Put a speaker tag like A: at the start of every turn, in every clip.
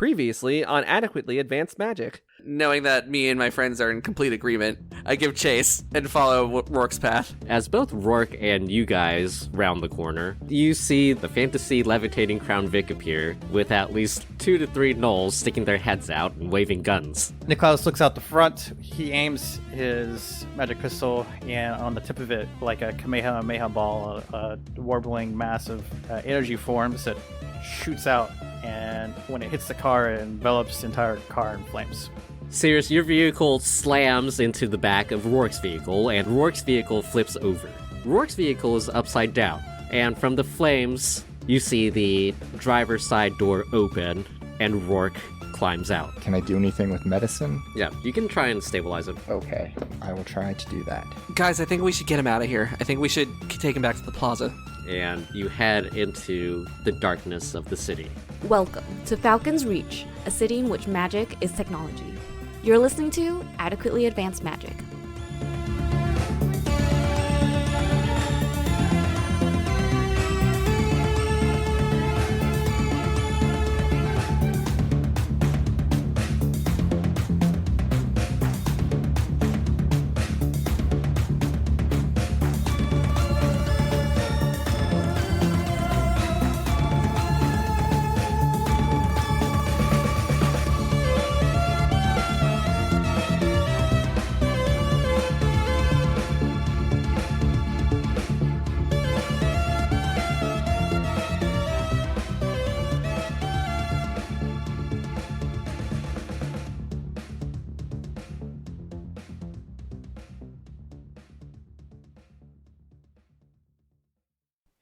A: Previously on Adequately Advanced Magic.
B: Knowing that me and my friends are in complete agreement, I give chase and follow Rourke's path.
C: As both Rourke and you guys round the corner, you see the fantasy levitating Crown Vic appear with at least 2 to 3 gnolls sticking their heads out and waving guns.
D: Niclaus looks out the front. He aims his magic pistol, and on the tip of it, like a Kamehameha ball, a warbling mass of energy forms that shoots out, and when it hits the car, it envelops the entire car in flames.
C: Sirius, your vehicle slams into the back of Rourke's vehicle, and Rourke's vehicle flips over. Rourke's vehicle is upside down, and from the flames, you see the driver's side door open, and Rourke climbs out.
E: Can I do anything with medicine?
C: Yeah, you can try and stabilize him.
E: Okay, I will try to do that.
B: Guys, I think we should get him out of here. I think we should take him back to the plaza.
C: And you head into the darkness of the city.
F: Welcome to Falcon's Reach, a city in which magic is technology. You're listening to Adequately Advanced Magic.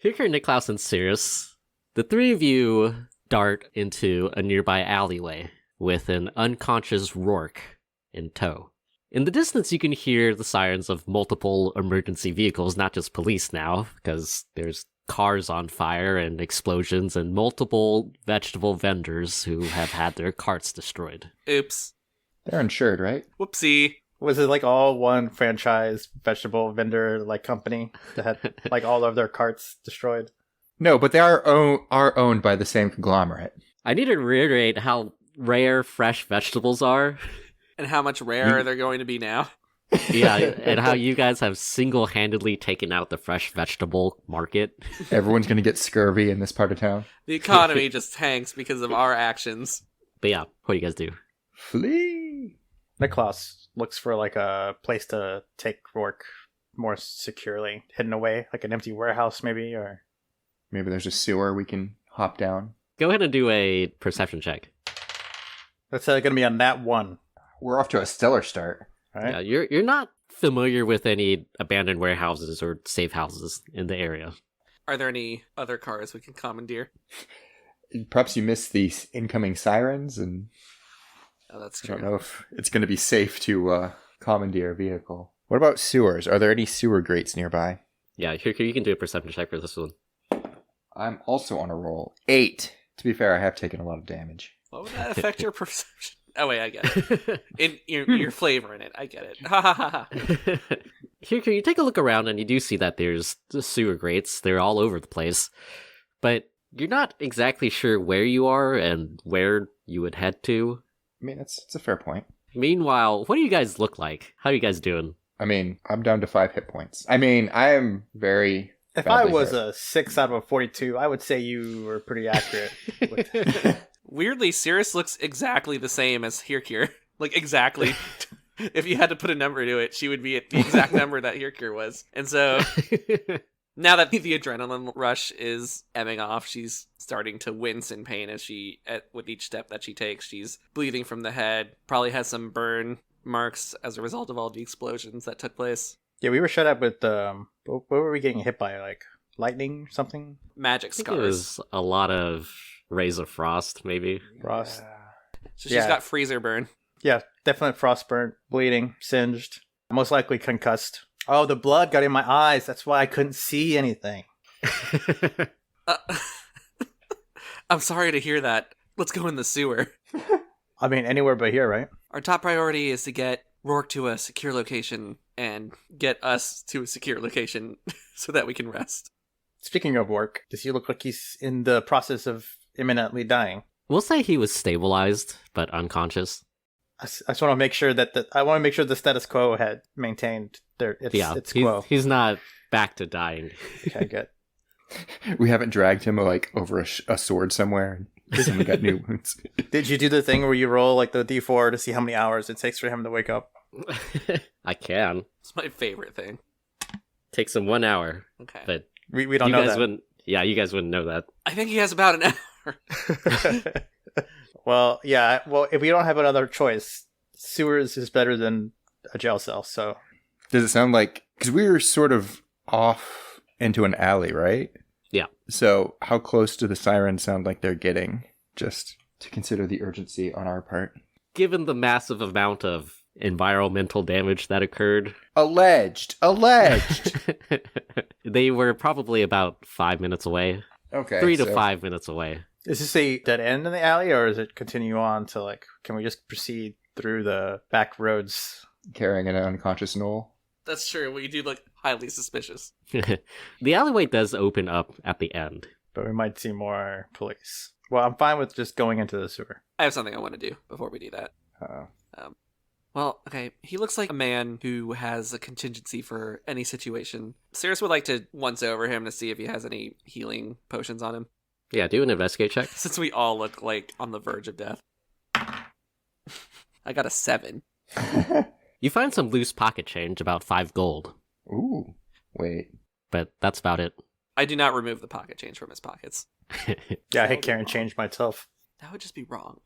C: Here are Niclaus and Sirius. The three of you dart into a nearby alleyway with an unconscious Rourke in tow. In the distance, you can hear the sirens of multiple emergency vehicles, not just police now, because there's cars on fire and explosions and multiple vegetable vendors who have had their carts destroyed.
B: Oops.
E: They're insured, right?
B: Whoopsie.
D: Was it like all one franchise vegetable vendor like company that had like all of their carts destroyed?
E: No, but they are owned by the same conglomerate.
C: I need to reiterate how rare fresh vegetables are.
B: And how much rarer they're going to be now.
C: Yeah, and how you guys have single-handedly taken out the fresh vegetable market.
E: Everyone's going to get scurvy in this part of town.
B: The economy just tanks because of our actions.
C: But yeah, what do you guys do?
E: Flee!
D: Niclaus looks for like a place to take Rourke more securely, hidden away, like an empty warehouse maybe, or
E: Maybe there's a sewer we can hop down.
C: Go ahead and do a perception check.
D: that's going to be on that one.
E: We're off to a stellar start.
D: All right.
C: Yeah, you're not familiar with any abandoned warehouses or safe houses in the area.
B: Are there any other cars we can commandeer?
E: Perhaps you missed the incoming sirens, and
B: Oh, that's
E: I
B: true.
E: don't know if it's going to be safe to commandeer a vehicle. What about sewers? Are there any sewer grates nearby?
C: Yeah, here you can do a perception check for this one.
E: I'm also on a roll. 8. To be fair, I have taken a lot of damage.
B: What would that affect your perception? Oh, wait, I get it. You're flavoring it. I get it. Ha ha ha ha.
C: Here, you take a look around and you do see that there's the sewer grates. They're all over the place. But you're not exactly sure where you are and where you would head to.
E: I mean, it's a fair point.
C: Meanwhile, what do you guys look like? How are you guys doing?
E: I mean, I'm down to 5 hit points. I mean, I am very...
D: If I
E: badly
D: was
E: hurt.
D: a 6 out of a 42, I would say you were pretty accurate.
B: Weirdly, Cirrus looks exactly the same as Hirkir. Like, exactly. If you had to put a number to it, she would be at the exact number that Hirkir was. And so, now that the adrenaline rush is ebbing off, she's starting to wince in pain as with each step that she takes. She's bleeding from the head, probably has some burn marks as a result of all the explosions that took place.
D: Yeah, we were shut up with, what were we getting hit by? Like, lightning or something?
B: Magic
C: I think
B: scars.
C: it was a lot of rays of frost, maybe.
D: Frost.
B: So she's
D: Yeah.
B: got freezer burn.
D: Yeah, definite frostburn, bleeding, singed, most likely concussed. Oh, the blood got in my eyes. That's why I couldn't see anything.
B: I'm sorry to hear that. Let's go in the sewer.
D: I mean, anywhere but here, right?
B: Our top priority is to get Rourke to a secure location and get us to a secure location so that we can rest.
D: Speaking of work, does he look like he's in the process of imminently dying?
C: We'll say he was stabilized, but unconscious.
D: I just want to make sure that the status quo had maintained its quo.
C: He's not back to dying.
D: Okay, good.
E: We haven't dragged him like over a sword somewhere. Someone got new wounds.
D: Did you do the thing where you roll like the d4 to see how many hours it takes for him to wake up?
C: I can.
B: It's my favorite thing.
C: Takes him 1 hour.
B: Okay.
C: But
D: We don't
C: you
D: know
C: guys
D: that.
C: wouldn't. Yeah, you guys wouldn't know that.
B: I think he has about an hour.
D: Well, yeah. Well, if we don't have another choice, sewers is better than a jail cell. So
E: Does it sound like, because we were sort of off into an alley, right?
C: Yeah.
E: So how close do the sirens sound like they're getting? Just to consider the urgency on our part.
C: Given the massive amount of environmental damage that occurred,
E: Alleged.
C: they were probably about 5 minutes away.
E: Okay.
C: 3 to 5 minutes away.
D: is this a dead end in the alley, or does it continue on to like? Can we just proceed through the back roads?
E: Carrying an unconscious Knoll.
B: That's true. We do look highly suspicious.
C: The alleyway does open up at the end.
D: But we might see more police. Well, I'm fine with just going into the sewer.
B: I have something I want to do before we do that. Well, okay, he looks like a man who has a contingency for any situation. Cirrus would like to once over him to see if he has any healing potions on him,
C: Yeah, do an investigate check.
B: since we all look like on the verge of death. I got a 7.
C: You find some loose pocket change, about 5 gold.
E: Ooh. Wait.
C: But that's about it.
B: I do not remove the pocket change from his pockets.
D: Yeah, I hate carrying change myself.
B: That would just be wrong.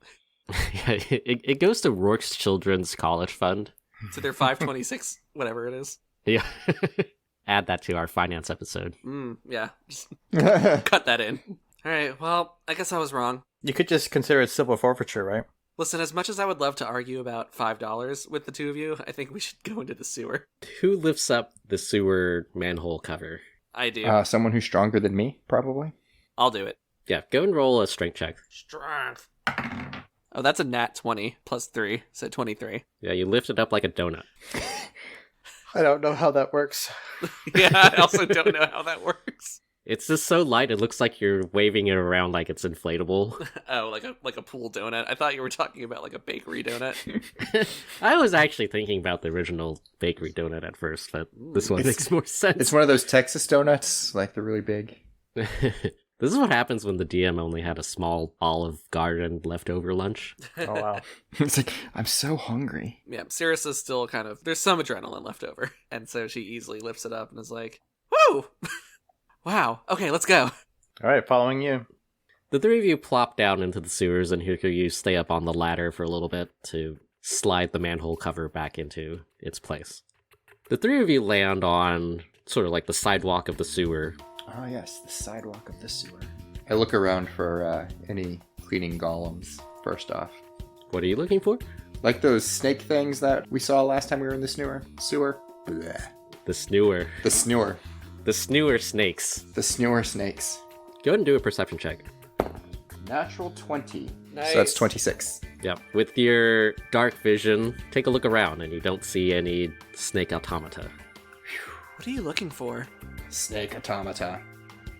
C: Yeah, it goes to Rourke's Children's College Fund.
B: So they're 526, whatever it is.
C: Yeah. Add that to our finance episode.
B: Yeah. Just cut that in. All right, well, I guess I was wrong.
D: You could just consider it civil forfeiture, right?
B: Listen, as much as I would love to argue about $5 with the two of you, I think we should go into the sewer.
C: Who lifts up the sewer manhole cover?
B: I do.
E: Someone who's stronger than me, probably.
B: I'll do it.
C: Yeah, go and roll a strength check.
B: Strength. Oh, that's a nat 20 plus 3, so 23.
C: Yeah, you lift it up like a donut.
D: I don't know how that works.
B: Yeah, I also don't know how that works.
C: It's just so light, it looks like you're waving it around like it's inflatable.
B: Oh, like a pool donut. I thought you were talking about like a bakery donut.
C: I was actually thinking about the original bakery donut at first, but this one makes more sense.
E: It's one of those Texas donuts, like they're really big.
C: This is what happens when the DM only had a small Olive Garden leftover lunch.
D: Oh, wow.
E: It's like, I'm so hungry.
B: Yeah, Cirrus is still kind of, there's some adrenaline left over. And so she easily lifts it up and is like, woo! Wow, okay, let's go.
D: All right, following you.
C: The three of you plop down into the sewers, and here you stay up on the ladder for a little bit to slide the manhole cover back into its place. The three of you land on sort of like the sidewalk of the sewer.
E: Oh yes, the sidewalk of the sewer. I look around for any cleaning golems, first off.
C: What are you looking for?
E: Like those snake things that we saw last time we were in the sewer. Blech.
C: The snewer.
E: The snewer.
C: The snewer snakes.
E: The snewer snakes.
C: Go ahead and do a perception check.
E: Natural 20.
B: Nice.
E: So that's 26.
C: Yep. With your dark vision, take a look around and you don't see any snake automata.
B: What are you looking for?
E: Snake automata.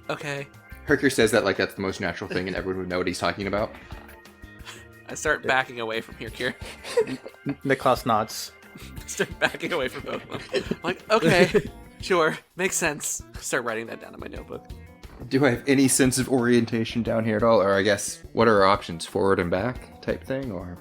B: Okay.
E: Hercure says that like that's the most natural thing and everyone would know what he's talking about.
B: I start backing away from here, Kier.
D: Niclaus nods.
B: Start backing away from both of them. I'm like, okay, sure, makes sense. Start writing that down in my notebook.
E: Do I have any sense of orientation down here at all? Or I guess, what are our options? Forward and back type thing? Or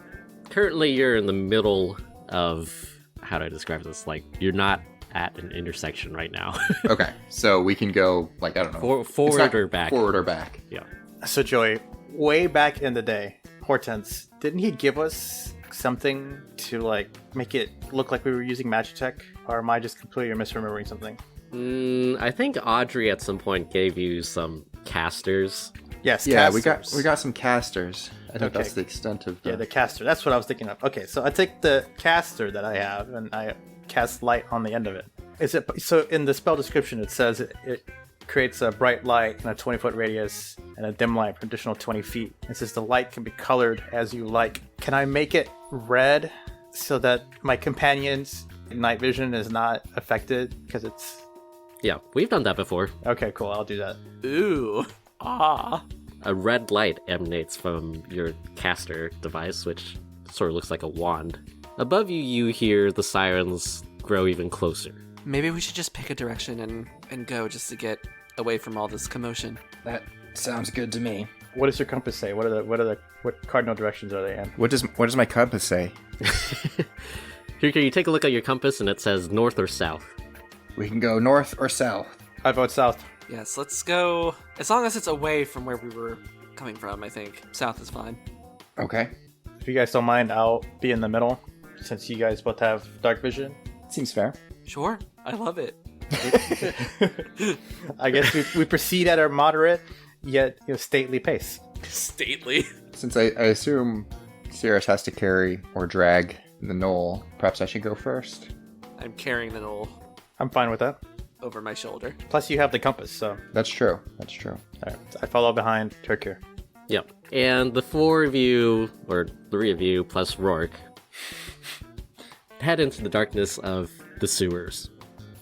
C: Currently, you're in the middle of, how do I describe this? Like, you're not at an intersection right now.
E: okay, so we can go, like, I don't know.
C: Forward
E: It's not
C: or back.
E: Forward or back.
C: Yeah.
D: So, Joey, way back in the day, Hortense, didn't he give us something to, like, make it look like we were using Magitech? Or am I just completely misremembering something?
C: I think Audrey at some point gave you some casters.
D: Yes,
E: Yeah,
D: casters.
E: we got some casters. I think
D: Okay.
E: that's the extent of the...
D: Yeah, the caster. That's what I was thinking of. Okay, so I take the caster that I have and I cast light on the end of it. Is it so? In the spell description, it says it creates a bright light in a 20-foot radius and a dim light for additional 20 feet. It says the light can be colored as you like. Can I make it red so that my companion's night vision is not affected because it's...
C: Yeah, we've done that before.
D: Okay, cool. I'll do that.
B: Ooh. Ah.
C: a red light emanates from your caster device, which sort of looks like a wand. Above you, you hear the sirens grow even closer.
B: Maybe we should just pick a direction and go just to get away from all this commotion.
E: That sounds good to me.
D: What does your compass say? What cardinal directions are they in?
E: What does my compass say?
C: Here, you take a look at your compass, and it says north or south.
E: We can go north or south.
D: I vote south.
B: Yes, let's go. As long as it's away from where we were coming from, I think south is fine.
E: Okay.
D: If you guys don't mind, I'll be in the middle, since you guys both have dark vision.
E: Seems fair.
B: Sure, I love it.
D: I guess we proceed at a moderate yet stately pace.
B: Stately.
E: Since I assume Cirrus has to carry or drag the knoll, perhaps I should go first.
B: I'm carrying the knoll
D: I'm fine with that.
B: over my shoulder.
D: Plus, you have the compass, so
E: That's true. That's true.
D: all right, I follow behind Turkir.
C: Yep. And the four of you, or three of you, plus Rourke, head into the darkness of the sewers.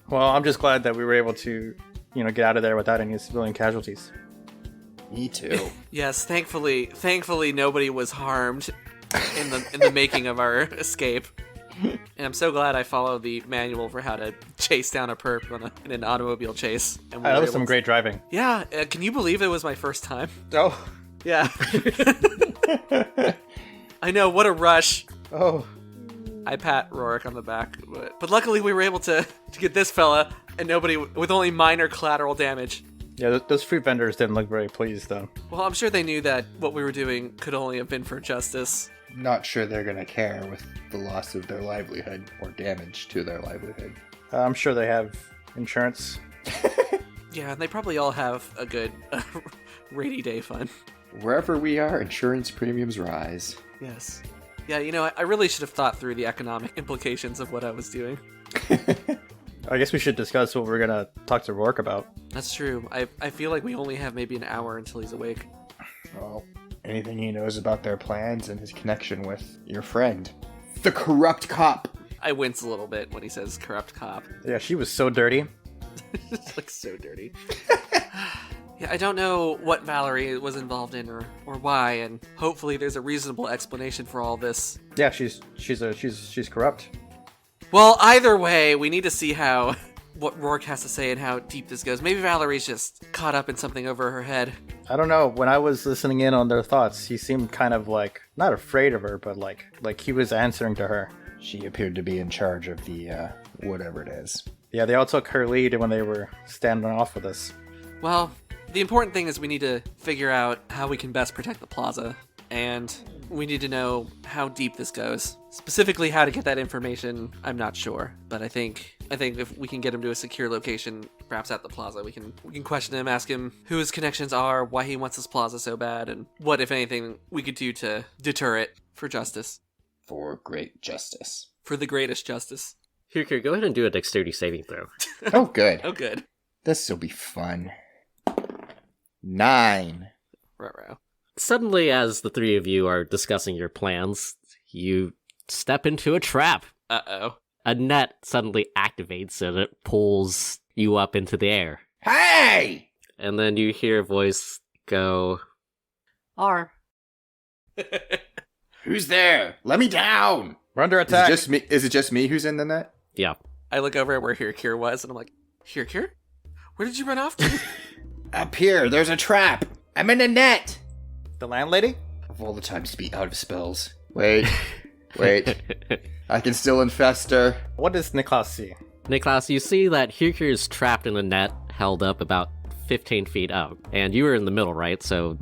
D: Well, I'm just glad that we were able to, get out of there without any civilian casualties.
E: Me too.
B: Yes, thankfully nobody was harmed in the making of our escape. And I'm so glad I followed the manual for how to chase down a perp in an automobile chase. And we
D: That
B: were
D: was
B: able
D: some
B: to-
D: great driving.
B: Yeah, can you believe it was my first time?
D: Oh,
B: Yeah. I know, what a rush.
D: oh.
B: I pat Rourke on the back, but luckily we were able to get this fella and nobody with only minor collateral damage.
D: Yeah, those fruit vendors didn't look very pleased, though.
B: Well, I'm sure they knew that what we were doing could only have been for justice.
E: Not sure they're gonna care with the loss of their livelihood or damage to their livelihood.
D: I'm sure they have insurance.
B: Yeah, and they probably all have a good rainy day fund.
E: Wherever we are, insurance premiums rise.
B: Yes. Yeah, I really should have thought through the economic implications of what I was doing.
D: I guess we should discuss what we're gonna talk to Rourke about.
B: That's true. I feel like we only have maybe an hour until he's awake.
E: Well, anything he knows about their plans and his connection with your friend, the corrupt cop.
B: I wince a little bit when he says corrupt cop.
D: Yeah, she was so dirty.
B: It's like so dirty. Yeah, I don't know what Valerie was involved in or why, and hopefully there's a reasonable explanation for all this.
D: Yeah, she's corrupt.
B: Well, either way, we need to see what Rourke has to say and how deep this goes. Maybe Valerie's just caught up in something over her head.
D: I don't know. When I was listening in on their thoughts, he seemed kind of like not afraid of her, but like he was answering to her.
E: She appeared to be in charge of the, whatever it is.
D: Yeah, they all took her lead when they were standing off with us.
B: Well, the important thing is we need to figure out how we can best protect the plaza, and we need to know how deep this goes. Specifically how to get that information, I'm not sure, but I think if we can get him to a secure location, perhaps at the plaza, we can question him, ask him who his connections are, why he wants this plaza so bad, and what, if anything, we could do to deter it for justice.
E: For great justice.
B: For the greatest justice.
C: Here, go ahead and do a dexterity saving throw.
E: Oh, good.
B: Oh, good.
E: This'll be fun. 9.
B: Ruh-roh.
C: Suddenly, as the three of you are discussing your plans, you step into a trap.
B: Uh-oh.
C: A net suddenly activates and it pulls you up into the air.
E: Hey!
C: And then you hear a voice go, R.
E: Who's there? Let me down!
D: We're under
E: Is it
D: attack.
E: just me who's in the net?
C: Yeah.
B: I look over at where Hirkir was, and I'm like, Hirkir? Where did you run off to?
E: Up here, there's a trap! I'm in a net!
D: The landlady?
E: Of all the times to be out of spells. Wait. I can still infest her.
D: What does Niclaus see?
C: Niclaus, you see that Hirkir is trapped in a net held up about 15 feet up. And you were in the middle, right? So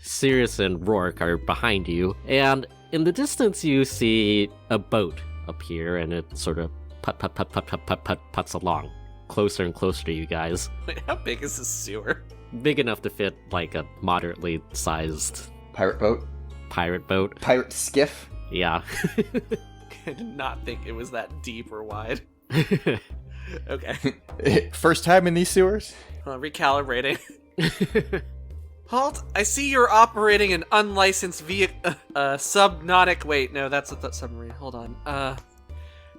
C: Sirius and Rourke are behind you. And in the distance, you see a boat appear, and it sort of puts along. Closer and closer to you guys.
B: Wait, how big is this sewer?
C: Big enough to fit like a moderately sized
E: Pirate boat?
C: pirate boat.
E: Pirate skiff?
C: Yeah.
B: I did not think it was that deep or wide. Okay.
E: First time in these sewers?
B: Recalibrating. Halt! I see you're operating an unlicensed subnautic. Wait, no, that's a submarine. Hold on.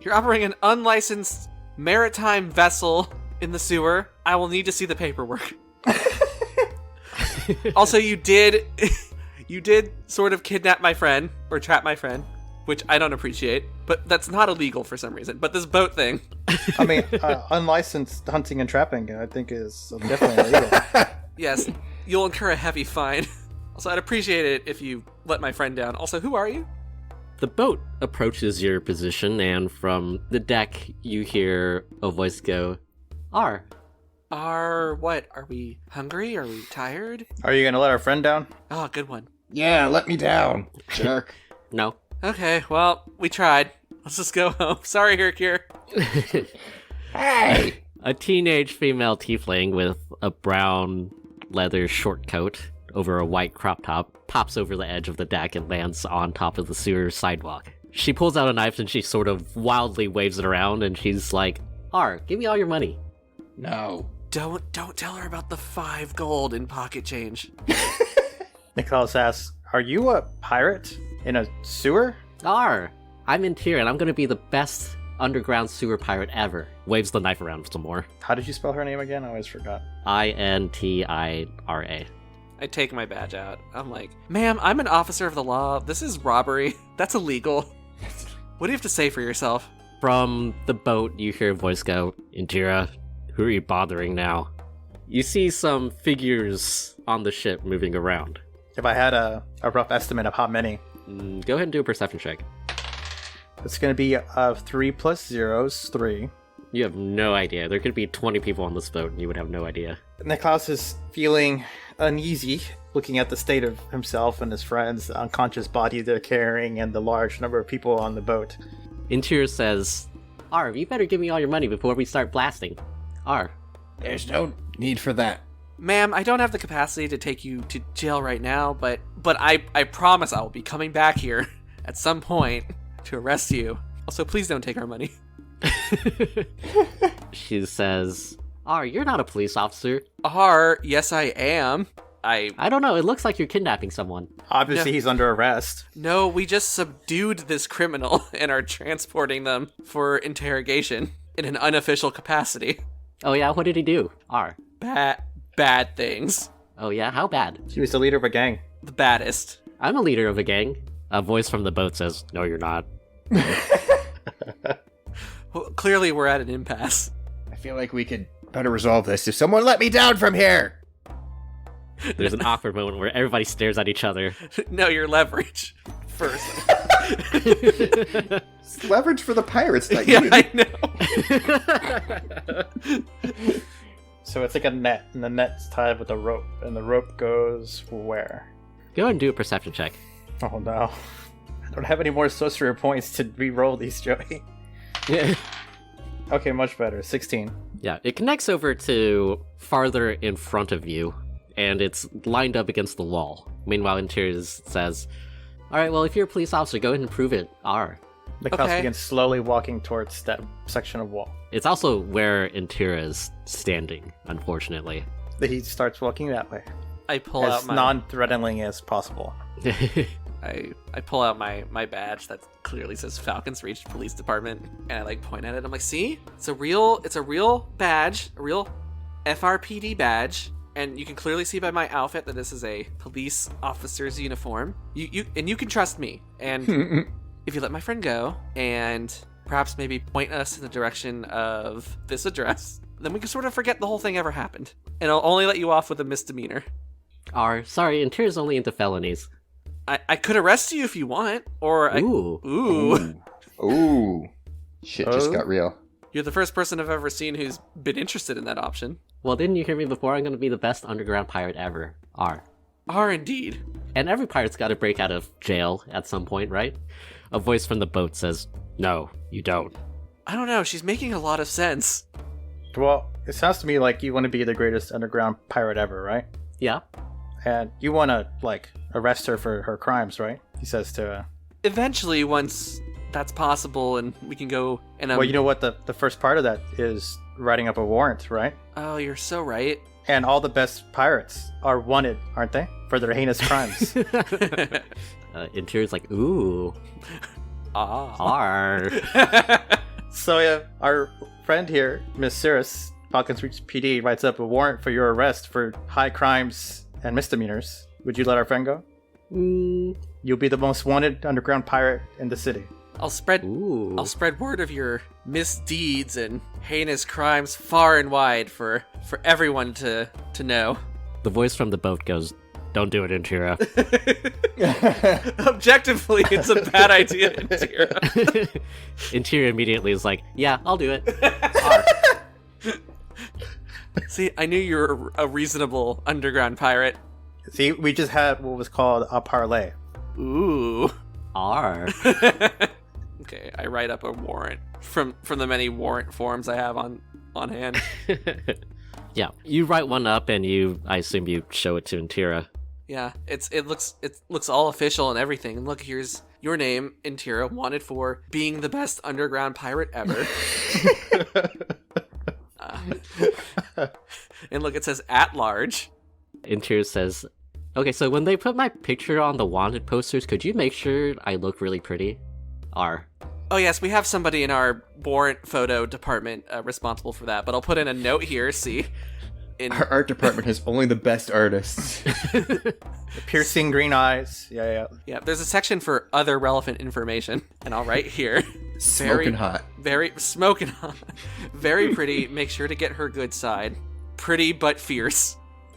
B: You're operating an unlicensed maritime vessel in the sewer. I will need to see the paperwork. Also, you did sort of kidnap my friend or trap my friend, which I don't appreciate, but that's not illegal for some reason. But this boat thing.
D: I mean, unlicensed hunting and trapping, I think, is definitely illegal.
B: Yes, you'll incur a heavy fine. Also, I'd appreciate it if you let my friend down. Also, who are you?
C: The boat approaches your position, and from the deck, you hear a voice go, "R."
B: What? Are we hungry? Are we tired?
D: Are you gonna let our friend down?
B: Oh, good one.
E: Yeah, let me down, jerk.
C: No.
B: Okay, well, we tried. Let's just go home. Sorry, Herkier.
E: Hey!
C: A teenage female tiefling with a brown leather short coat over a white crop top pops over the edge of the deck and lands on top of the sewer sidewalk. She pulls out a knife and she sort of wildly waves it around, and she's like, "R, give me all your money."
E: No.
B: Don't tell her about the 5 gold in pocket change.
D: Niclaus asks, "Are you a pirate in a sewer?"
C: "R, I'm in tier and I'm gonna be the best underground sewer pirate ever." Waves the knife around some more.
D: How did you spell her name again? I always forgot.
C: Intira.
B: I take my badge out. I'm like, "Ma'am, I'm an officer of the law. This is robbery. That's illegal. What do you have to say for yourself?"
C: From the boat, you hear a voice go, "Intira, who are you bothering now?" You see some figures on the ship moving around.
D: If I had a rough estimate of how many,
C: Go ahead and do a perception check.
D: it's going to be 3 plus 0 is 3.
C: You have no idea. There could be 20 people on this boat and you would have no idea.
D: Niclaus is feeling uneasy, looking at the state of himself and his friends, the unconscious body they're carrying, and the large number of people on the boat.
C: Interior says, "R, you better give me all your money before we start blasting." R.
E: There's no need for that.
B: "Ma'am, I don't have the capacity to take you to jail right now, but I promise I will be coming back here at some point to arrest you. Also, please don't take our money."
C: She says, "R, you're not a police officer."
B: Yes, I am.
C: I don't know, it looks like you're kidnapping someone.
D: Obviously,
B: No.
D: he's under arrest.
B: No, we just subdued this criminal and are transporting them for interrogation in an unofficial capacity.
C: Oh yeah, what did he do? R.
B: Bad things.
C: Oh yeah, how bad?
D: He was the leader of a gang.
B: The baddest.
C: I'm a leader of a gang. A voice from the boat says, "No, you're not."
B: Well, clearly we're at an impasse.
E: I feel like we could better resolve this if someone let me down from here.
C: There's an awkward moment where everybody stares at each other.
B: No, your leverage. First.
E: It's leverage for the pirates, not
B: Yeah,
E: you.
B: I know.
D: So it's like a net, and the net's tied with a rope, and the rope goes where?
C: Go ahead and do a perception check.
D: Oh no. I don't have any more sorcerer points to re-roll these, Joey. Okay, much better. 16.
C: Yeah, it connects over to farther in front of you, and it's lined up against the wall. Meanwhile, Interiors says, "Alright, well, if you're a police officer, go ahead and prove it. R."
D: Niclaus
B: Okay.
D: begins slowly walking towards that section of wall.
C: It's also where Intira is standing, unfortunately.
D: He starts walking that way,
B: I pull out
D: as
B: my
D: non-threatening as possible.
B: I pull out my badge that clearly says Falcons Reach Police Department, and I like point at it. I'm like, "See? It's a real badge, a real FRPD badge, and you can clearly see by my outfit that this is a police officer's uniform. You can trust me. And if you let my friend go and perhaps maybe point us in the direction of this address, then we can sort of forget the whole thing ever happened. And I'll only let you off with a misdemeanor.
C: R, sorry, Intira's only into felonies.
B: I could arrest you if you want, or
C: Ooh.
B: Ooh.
E: Ooh. Shit just
D: Oh.
E: got real.
B: You're the first person I've ever seen who's been interested in that option.
C: Well, didn't you hear me before? I'm gonna be the best underground pirate ever. R.
B: Are indeed.
C: And every pirate's gotta break out of jail at some point, right? A voice from the boat says, "No, you don't."
B: I don't know, she's making a lot of sense.
D: Well, it sounds to me like you want to be the greatest underground pirate ever, right?
C: Yeah.
D: And you want to, like, arrest her for her crimes, right? He says to...
B: Eventually, once that's possible and we can go and...
D: well, you know what? The first part of that is writing up a warrant, right?
B: Oh, you're so right.
D: And all the best pirates are wanted, aren't they? For their heinous crimes.
C: Intira's like, "Ooh,
B: Ah.
C: R."
D: So, yeah, our friend here, Miss Cirrus, Falcons Reach PD, writes up a warrant for your arrest for high crimes and misdemeanors, would you let our friend go?
C: Mm,
D: You'll be the most wanted underground pirate in the city.
B: I'll spread word of your misdeeds and heinous crimes far and wide for everyone to know.
C: the voice from the boat goes, "Don't do it, Intira."
B: Objectively, it's a bad idea, Intira.
C: Intira immediately is like, "Yeah, I'll do it."
B: See, I knew you were a reasonable underground pirate.
D: See, we just had what was called a parlay.
B: Ooh.
C: R.
B: Okay, I write up a warrant from the many warrant forms I have on hand.
C: Yeah, you write one up and I assume you show it to Intira.
B: Yeah, it looks all official and everything. And look, here's your name, Intira, wanted for being the best underground pirate ever. And look, it says at large.
C: Intira says, "Okay, so when they put my picture on the wanted posters, could you make sure I look really pretty?" R.
B: Oh yes, we have somebody in our warrant photo department responsible for that. But I'll put in a note here. See,
E: Our art department has only the best artists.
D: Piercing green eyes. Yeah.
B: Yeah, there's a section for other relevant information, and I'll write here.
E: Smoking hot.
B: Very smoking hot. Very pretty. Make sure to get her good side. Pretty but fierce.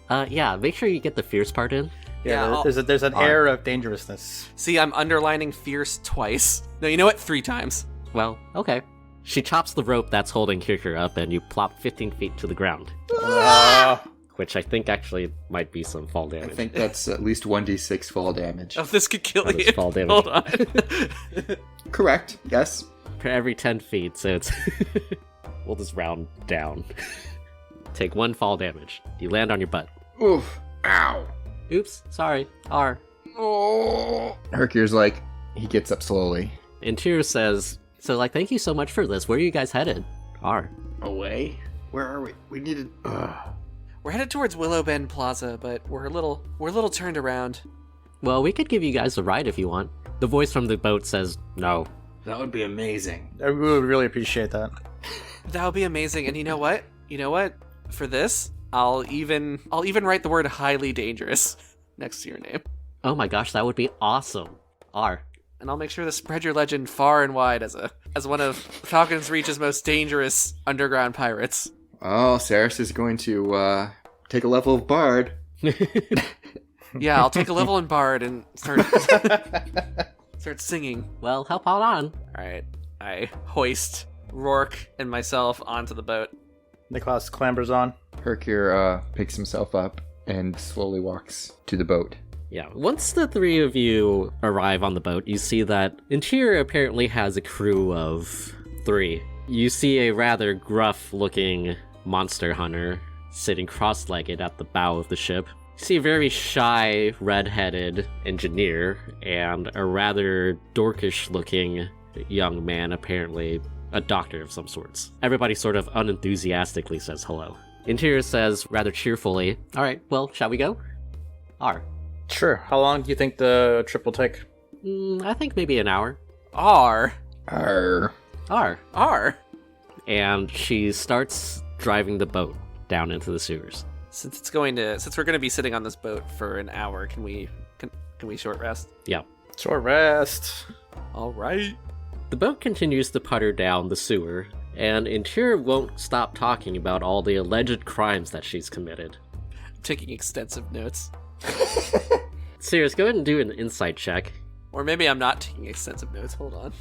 C: Yeah, make sure you get the fierce part in.
B: Yeah,
D: there's an air of dangerousness.
B: See, I'm underlining fierce twice. No, you know what? 3 times.
C: Well, okay. She chops the rope that's holding Kirker up, and you plop 15 feet to the ground. Which I think actually might be some fall
E: I
C: damage.
E: think that's at least 1d6 fall damage.
B: Oh, this could kill
C: That is
B: you.
C: fall damage.
B: Hold on.
E: Correct, yes.
C: For every 10 feet, so it's... we'll just round down. Take 1 fall damage. You land on your butt.
E: Oof. Ow.
C: Oops, sorry. R.
E: Oh. Hercule's like, he gets up slowly.
C: Interior says, "So, thank you so much for this. Where are you guys headed?" R.
E: Away? Where are we? We needed...
B: We're headed towards Willow Bend Plaza, but we're a little turned around.
C: Well, we could give you guys a ride if you want. The voice from the boat says, "No."
E: That would be amazing.
D: I would really appreciate that.
B: That would be amazing. And you know what? For this, I'll even write the word highly dangerous next to your name.
C: Oh my gosh, that would be awesome. R.
B: And I'll make sure to spread your legend far and wide as one of Falcon's Reach's most dangerous underground pirates.
E: Oh, Saris is going to take a level of Bard.
B: Yeah, I'll take a level in Bard and start singing.
C: Well, help on.
B: Alright, I hoist Rourke and myself onto the boat.
D: Niclaus clambers on.
E: Hercule picks himself up and slowly walks to the boat.
C: Yeah, once the 3 of you arrive on the boat, you see that Interior apparently has a crew of 3. You see a rather gruff-looking monster hunter sitting cross-legged at the bow of the ship. You see a very shy, red-headed engineer and a rather dorkish-looking young man, apparently a doctor of some sorts. Everybody sort of unenthusiastically says hello. Interior says rather cheerfully, "All right, well, shall we go?" R.
D: Sure. How long do you think the trip will take?
C: I think maybe an hour.
B: R.
E: Arr.
C: R. And she starts driving the boat down into the sewers.
B: Since we're gonna be sitting on this boat for an hour, can we short rest?
C: Yeah.
D: Short rest.
B: All right.
C: The boat continues to putter down the sewer, and Interior won't stop talking about all the alleged crimes that she's committed.
B: I'm taking extensive notes.
C: Sirius, go ahead and do an insight check.
B: Or maybe I'm not taking extensive notes. Hold on.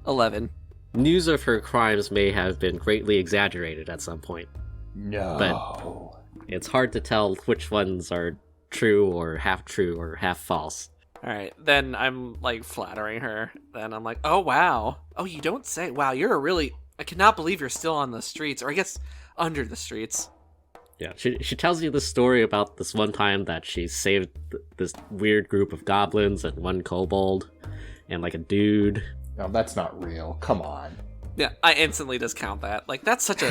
B: 11.
C: News of her crimes may have been greatly exaggerated at some point.
E: No.
C: But it's hard to tell which ones are true or half false.
B: Alright, then I'm flattering her. Then I'm like, oh wow. Oh, you don't say. Wow, I cannot believe you're still on the streets. Or I guess under the streets.
C: Yeah, she tells you the story about this one time that she saved this weird group of goblins and 1 kobold and a dude.
E: No, that's not real. Come on.
B: Yeah, I instantly discount that. That's such a...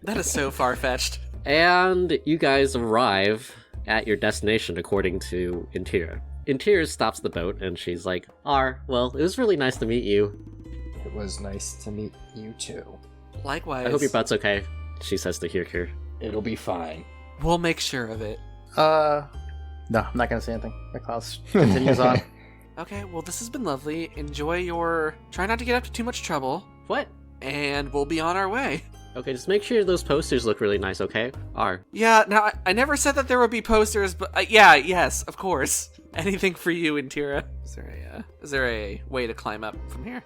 B: that is so far-fetched.
C: And you guys arrive at your destination according to Interior. Interior stops the boat and she's like, well, it was really nice to meet you.
E: It was nice to meet you too.
B: Likewise.
C: I hope your butt's okay, she says to Hirkir.
E: It'll be fine.
B: We'll make sure of it.
D: No, I'm not gonna say anything. Niclaus continues on.
B: Okay, well, this has been lovely. Enjoy your... Try not to get up to too much trouble,
C: What?
B: and we'll be on our way.
C: Okay, just make sure those posters look really nice, okay?
B: Yeah, now, I never said that there would be posters, but yes, of course. Anything for you, Intira. Is there a way to climb up from here?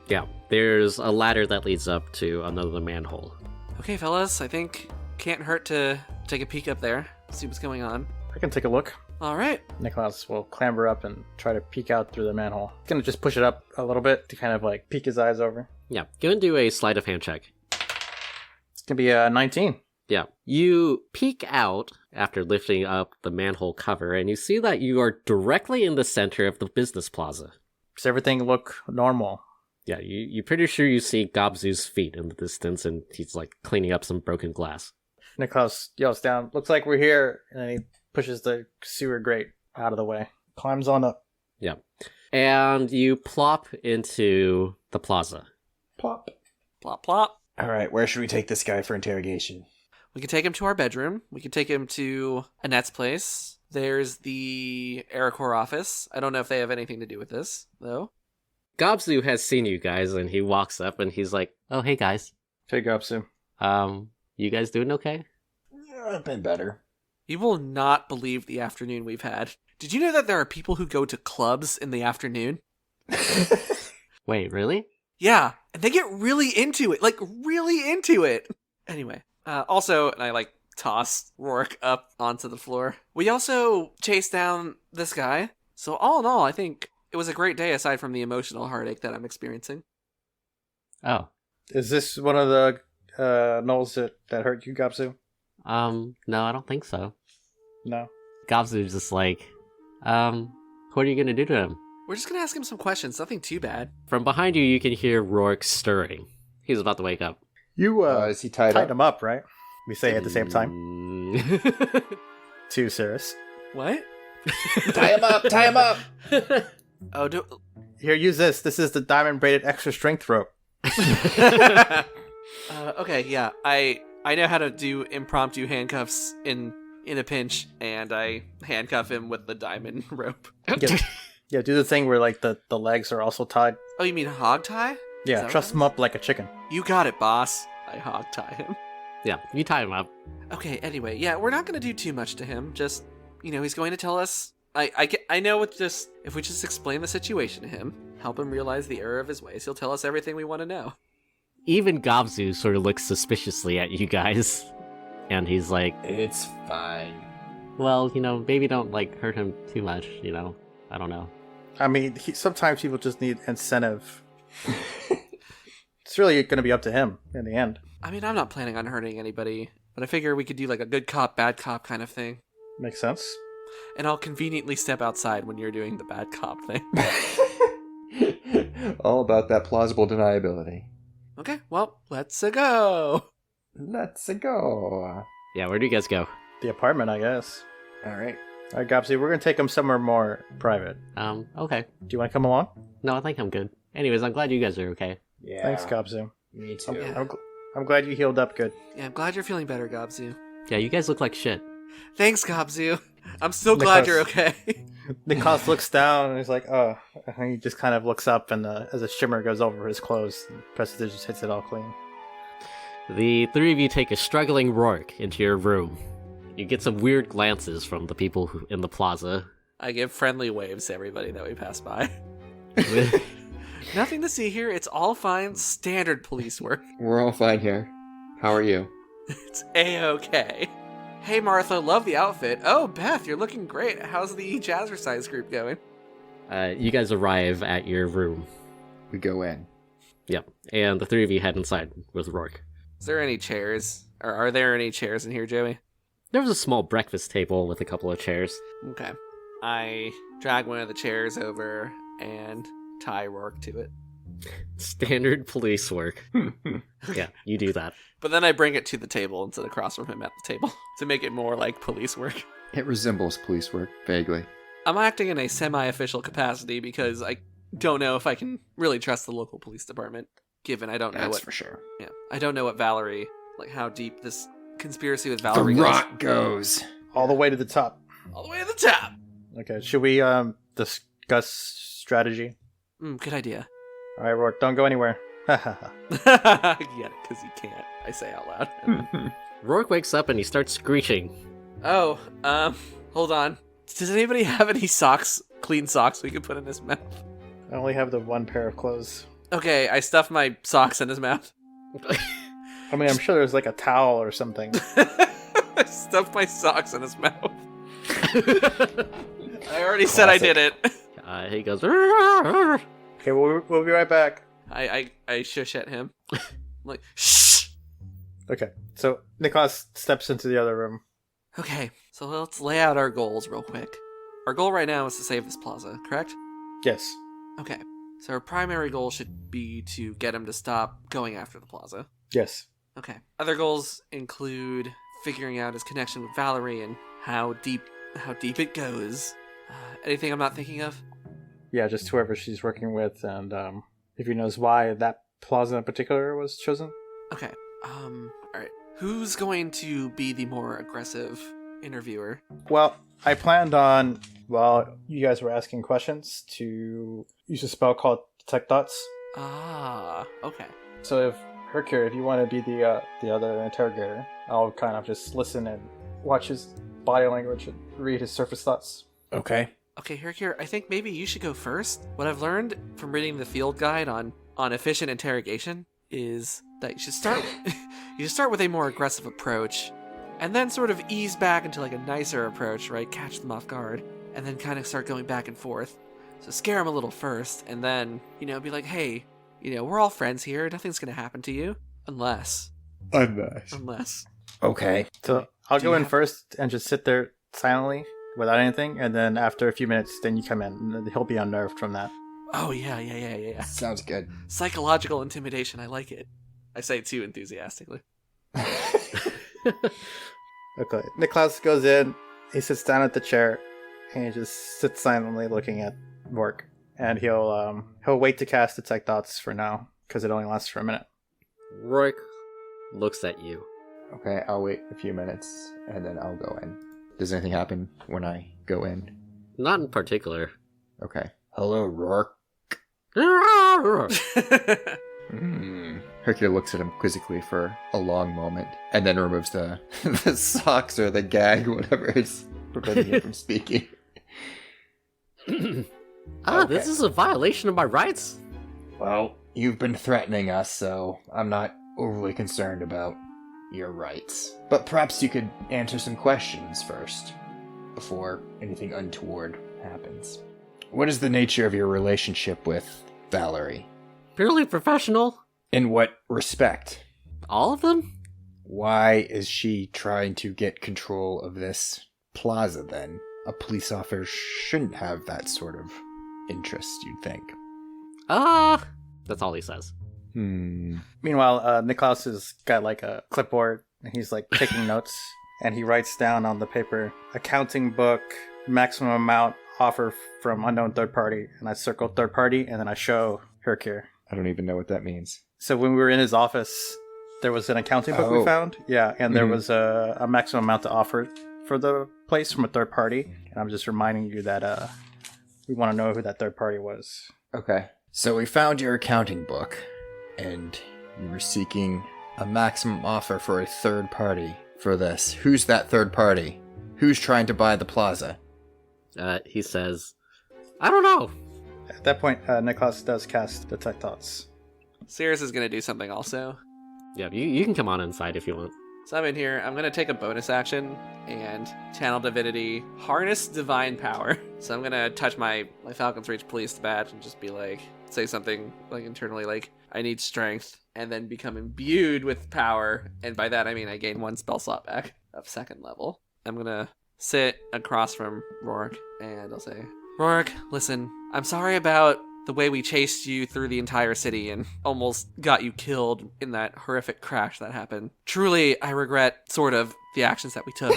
C: Yeah, there's a ladder that leads up to another manhole.
B: Okay, fellas, I think can't hurt to take a peek up there, see what's going on.
D: I can take a look.
B: All right.
D: Niclaus will clamber up and try to peek out through the manhole. He's gonna just push it up a little bit to kind of like peek his eyes over.
C: Yeah, go and do a sleight of hand check.
D: It's gonna be 19.
C: Yeah, you peek out after lifting up the manhole cover, and you see that you are directly in the center of the business plaza.
D: Does everything look normal?
C: Yeah, you're pretty sure you see Gobzu's feet in the distance, and he's like cleaning up some broken glass.
D: Niclaus yells down, "Looks like we're here," and then he pushes the sewer grate out of the way. Climbs on up.
C: Yeah, and you plop into the plaza.
E: Plop.
B: Plop, plop.
G: All right, where should we take this guy for interrogation?
B: We could take him to our bedroom. We could take him to Annette's place. There's the AeroCorps office. I don't know if they have anything to do with this, though.
C: Gobzu has seen you guys, and he walks up, and he's like, "Oh, hey guys.
D: Take Gopsu.
C: You guys doing okay?"
G: Yeah, I've been better.
B: You will not believe the afternoon we've had. Did you know that there are people who go to clubs in the afternoon?
C: Wait, really?
B: Yeah, and they get really into it. Like, really into it. Anyway, also, and I, toss Rourke up onto the floor. We also chased down this guy. So all in all, I think it was a great day aside from the emotional heartache that I'm experiencing.
C: Oh.
D: Is this one of the gnolls that hurt you, Gopsu?
C: No, I don't think so.
D: No.
C: Gobzu's just like, what are you gonna do to him?
B: We're just gonna ask him some questions, nothing too bad.
C: From behind you, you can hear Rourke stirring. He's about to wake up.
D: You
E: Is he tied up?
D: him up, right? We say at the same time. To Cirrus.
B: What?
G: Tie him up! Tie him up!
B: Oh,
D: Here, use this. This is the diamond braided extra strength rope.
B: okay, yeah. I know how to do impromptu handcuffs in a pinch, and I handcuff him with the diamond rope.
D: Yeah, do the thing where the legs are also tied.
B: Oh, you mean hog tie? Is
D: Yeah,
B: that
D: truss
B: what
D: him up like a chicken.
B: You got it, boss. I hog tie him.
C: Yeah, you tie him up.
B: Okay, anyway, yeah, we're not gonna do too much to him. Just, he's going to tell us. I know if we just explain the situation to him, help him realize the error of his ways, he'll tell us everything we want to know.
C: Even Gobzu sort of looks suspiciously at you guys. And he's like,
G: It's fine.
C: well, maybe don't, hurt him too much, I don't know.
D: I mean, sometimes people just need incentive. It's really going to be up to him in the end.
B: I mean, I'm not planning on hurting anybody, but I figure we could do a good cop, bad cop kind of thing.
D: Makes sense.
B: And I'll conveniently step outside when you're doing the bad cop thing.
E: All about that plausible deniability.
B: Okay, well, let's go.
E: Let's go.
C: Yeah, where do you guys go?
D: The apartment, I guess.
G: All right.
D: All right, Gopsy, we're going to take him somewhere more private.
C: Okay.
D: Do you want to come along?
C: No, I think I'm good. Anyways, I'm glad you guys are okay.
G: Yeah.
D: Thanks, Gopsy.
G: Me too.
B: Yeah.
D: I'm glad you healed up good.
B: Yeah, I'm glad you're feeling better, Gobzu.
C: Yeah, you guys look like shit.
B: Thanks, Gobzu. I'm so glad you're okay.
D: Niclaus looks down and he's like, oh. And he just kind of looks up, and as a shimmer goes over his clothes, Prestige just hits it all clean.
C: The three of you take a struggling Rourke into your room. You get some weird glances from the people in the plaza.
B: I give friendly waves to everybody that we pass by. Nothing to see here. It's all fine. Standard police work.
E: We're all fine here. How are you?
B: It's A-okay. Hey, Martha. Love the outfit. Oh, Beth, you're looking great. How's the jazzercise group going?
C: You guys arrive at your room.
E: We go in.
C: Yep. And the three of you head inside with Rourke.
B: Is there any chairs? Or are there any chairs in here, Joey?
C: There was a small breakfast table with a couple of chairs.
B: Okay. I drag one of the chairs over and tie Rourke to it.
C: Standard police work. Yeah, you do that.
B: But then I bring it to the table and sit across from him at the table to make it more like police work.
E: It resembles police work, vaguely.
B: I'm acting in a semi-official capacity because I don't know if I can really trust the local police department, given I don't know
E: That's
B: what...
E: for sure.
B: Yeah, I don't know what Valerie, how deep this conspiracy with
E: The
B: Valerie goes.
E: rock goes.
D: All the way to the top.
B: All the way to the top.
D: Okay, should we discuss strategy?
B: Good idea.
D: All right, Rourke, don't go anywhere.
B: Yeah, because you can't. I say out loud.
C: Rourke wakes up and he starts screeching.
B: Oh, hold on. Does anybody have any socks, clean socks we could put in his mouth?
D: I only have the one pair of clothes.
B: Okay, I stuffed my socks in his mouth.
D: I mean, I'm sure there's like a towel or something.
B: I stuffed my socks in his mouth. I already said I did it.
C: He goes, "Rrrr."
D: Okay, we'll be right back.
B: I shush at him. I'm like, shh!
D: Okay, so Niclaus steps into the other room.
B: Okay, so let's lay out our goals real quick. Our goal right now is to save this plaza, correct?
D: Yes.
B: Okay, so our primary goal should be to get him to stop going after the plaza.
D: Yes.
B: Okay. Other goals include figuring out his connection with Valerie and how deep it goes. Anything I'm not thinking of?
D: Yeah, just whoever she's working with, and if he knows why that plaza in particular was chosen.
B: Okay. Alright. Who's going to be the more aggressive interviewer?
D: Well, I planned on, while you guys were asking questions, to use a spell called Detect Thoughts.
B: Ah, okay.
D: So if Hercure, if you want to be the other interrogator, I'll kind of just listen and watch his body language and read his surface thoughts.
G: Okay.
B: Okay, here, I think maybe you should go first. What I've learned from reading the field guide on efficient interrogation is that you should start with a more aggressive approach, and then sort of ease back into like a nicer approach, right? Catch them off guard, and then kind of start going back and forth. So scare them a little first, and then, be like, hey, we're all friends here. Nothing's gonna happen to you. Unless.
E: Okay.
D: So I'll
B: Do
D: go
B: you
D: in
B: have-
D: first and just sit there silently without anything, and then after a few minutes, then you come in, and then he'll be unnerved from that.
B: Oh, yeah.
E: Sounds good.
B: Psychological intimidation, I like it. I say it too enthusiastically.
D: Okay. Niclaus goes in, he sits down at the chair, and he just sits silently looking at Rourke. And he'll wait to cast Detect Thoughts for now, because it only lasts for a minute.
C: Rourke looks at you.
E: Okay, I'll wait a few minutes and then I'll go in. Does anything happen when I go in?
C: Not in particular.
E: Okay. Hello, Rourke. Hercule looks at him quizzically for a long moment and then removes the socks or the gag, whatever is preventing him from speaking. Okay.
C: This is a violation of my rights?
E: Well, you've been threatening us, so I'm not overly concerned about your rights. But perhaps you could answer some questions first, before anything untoward happens. What is the nature of your relationship with Valerie?
C: Purely professional.
E: In what respect?
C: All of them?
E: Why is she trying to get control of this plaza, then? A police officer shouldn't have that sort of interest, you'd think.
C: That's all he says.
D: Meanwhile, Niclaus has got like a clipboard, and he's like taking notes, and he writes down on the paper, accounting book, maximum amount, offer from unknown third party, and I circle third party, and then I show Hercure.
E: I don't even know what that means.
D: So when we were in his office, there was an accounting book we found. Yeah, and there was a maximum amount to offer for the place from a third party. And I'm just reminding you that we want to know who that third party was.
E: Okay. So we found your accounting book, and you were seeking a maximum offer for a third party for this. Who's that third party? Who's trying to buy the plaza?
C: He says, I don't know.
D: At that point, Niclaus does cast Detect Thoughts.
B: Sirius is gonna do something also.
C: Yeah, you can come on inside if you want.
B: So I'm in here. I'm gonna take a bonus action and channel divinity, harness divine power. So I'm gonna touch my Falcon's Reach police badge and just be like, say something like internally like, I need strength, and then become imbued with power. And by that I mean I gain one spell slot back of second level. I'm gonna sit across from Rourke and I'll say, Rourke, listen, I'm sorry about the way we chased you through the entire city and almost got you killed in that horrific crash that happened. Truly, I regret, sort of, the actions that we took.